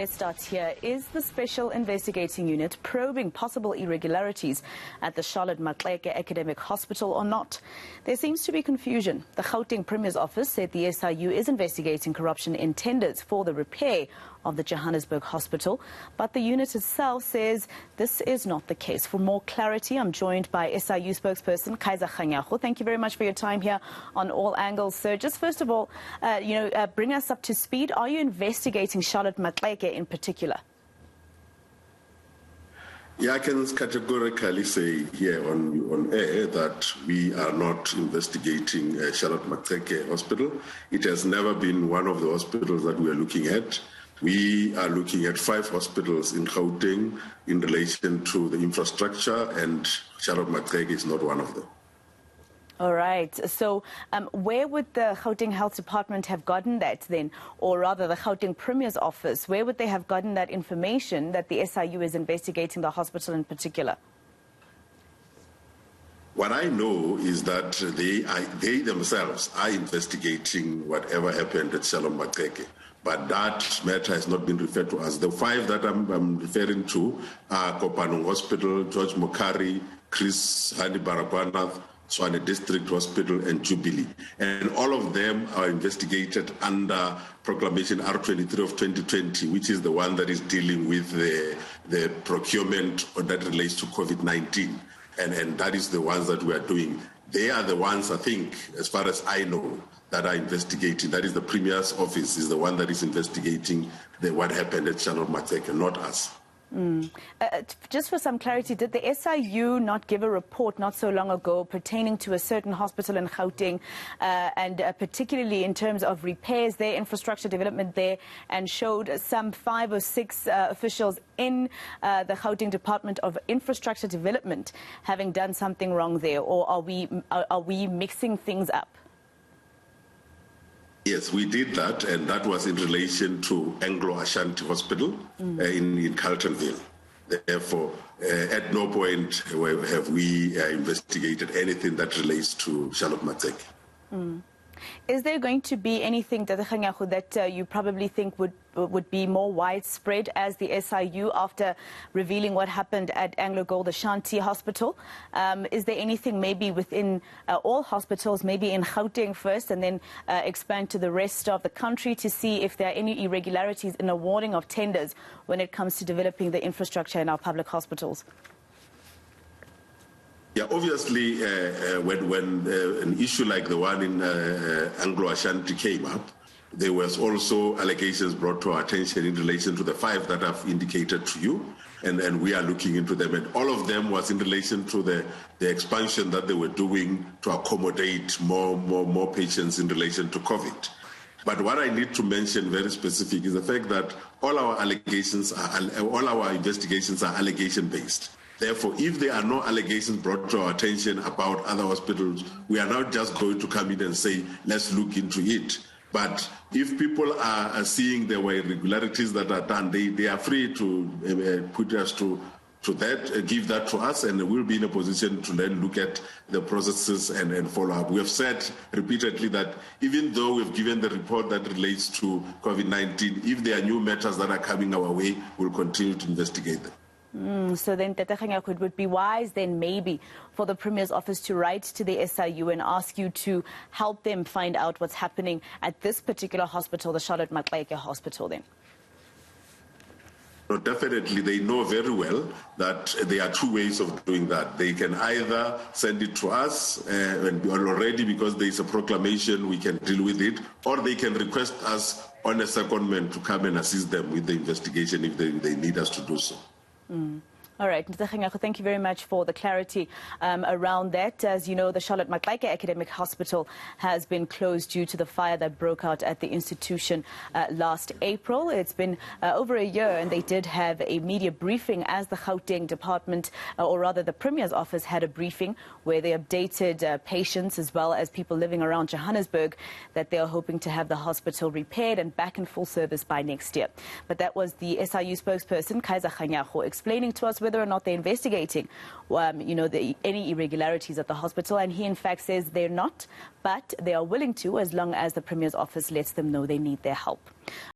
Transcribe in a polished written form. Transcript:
It starts here. Is the Special Investigating Unit probing possible irregularities at the Charlotte Maxeke Academic Hospital or not? There seems to be confusion. The Gauteng Premier's office said the SIU is investigating corruption in tenders for the repair of the Johannesburg hospital, but the unit itself says this is not the case. For more clarity, I'm joined by SIU spokesperson Kaizer Kganyago. Thank you very much for your time here on All Angles, sir. Just first of all, bring us up to speed. Are you investigating Charlotte Maxeke in particular? Yeah, I can categorically say here on air that we are not investigating Charlotte Maxeke Hospital. It has never been one of the hospitals that we are looking at. We are looking at 5 hospitals in Gauteng in relation to the infrastructure, and Charlotte Maxeke is not one of them. All right. So where would the Gauteng Health Department have gotten that then? Or rather, the Gauteng Premier's office, where would they have gotten that information that the SIU is investigating the hospital in particular? What I know is that they themselves are investigating whatever happened at Charlotte Maxeke. But that matter has not been referred to us. The 5 that I'm referring to are Kopanong Hospital, George Mokari, Chris Hani Baragwanath, Swane District Hospital, and Jubilee. And all of them are investigated under Proclamation R23 of 2020, which is the one that is dealing with the procurement that relates to COVID-19. And that is the ones that we are doing. They are the ones, I think, as far as I know, that are investigating. That is the Premier's office is the one that is investigating what happened at Charlotte Maxeke, not us. Just for some clarity, did the SIU not give a report not so long ago pertaining to a certain hospital in Gauteng, and particularly in terms of repairs there, infrastructure development there, and showed some 5 or 6 officials in the Gauteng Department of Infrastructure Development having done something wrong there? Or are we mixing things up? Yes, we did that, and that was in relation to Anglo-Ashanti Hospital in Carltonville. Therefore, at no point have we investigated anything that relates to Charlotte Maxeke. Is there going to be anything, Dr. Kganyago, that you probably think would be more widespread as the SIU after revealing what happened at Anglo Gold Ashanti Hospital? Is there anything maybe within all hospitals, maybe in Gauteng first, and then expand to the rest of the country to see if there are any irregularities in awarding of tenders when it comes to developing the infrastructure in our public hospitals? Yeah, obviously, when an issue like the one in Anglo-Ashanti came up, there was also allegations brought to our attention in relation to the 5 that I've indicated to you, and we are looking into them. And all of them was in relation to the expansion that they were doing to accommodate more patients in relation to COVID. But what I need to mention very specific is the fact that all our investigations are allegation-based. Therefore, if there are no allegations brought to our attention about other hospitals, we are not just going to come in and say, let's look into it. But if people are seeing there were irregularities that are done, they are free to put us to that, give that to us, and we'll be in a position to then look at the processes and follow up. We have said repeatedly that even though we've given the report that relates to COVID-19, if there are new matters that are coming our way, we'll continue to investigate them. So then, Dr. Kganyago, it would be wise then maybe for the Premier's office to write to the SIU and ask you to help them find out what's happening at this particular hospital, the Charlotte Maxeke Hospital then? No, definitely, they know very well that there are 2 ways of doing that. They can either send it to us, and already because there is a proclamation, we can deal with it, or they can request us on a secondment to come and assist them with the investigation if they need us to do so. All right, Mr. Kganyago, thank you very much for the clarity around that. As you know, the Charlotte Maxeke Academic Hospital has been closed due to the fire that broke out at the institution last April. It's been over a year, and they did have a media briefing as the Gauteng Department, or rather the Premier's office had a briefing where they updated patients as well as people living around Johannesburg that they are hoping to have the hospital repaired and back in full service by next year. But that was the SIU spokesperson, Kaizer Kganyago, explaining to us whether or not they're investigating, any irregularities at the hospital. And he, in fact, says they're not, but they are willing to, as long as the Premier's office lets them know they need their help.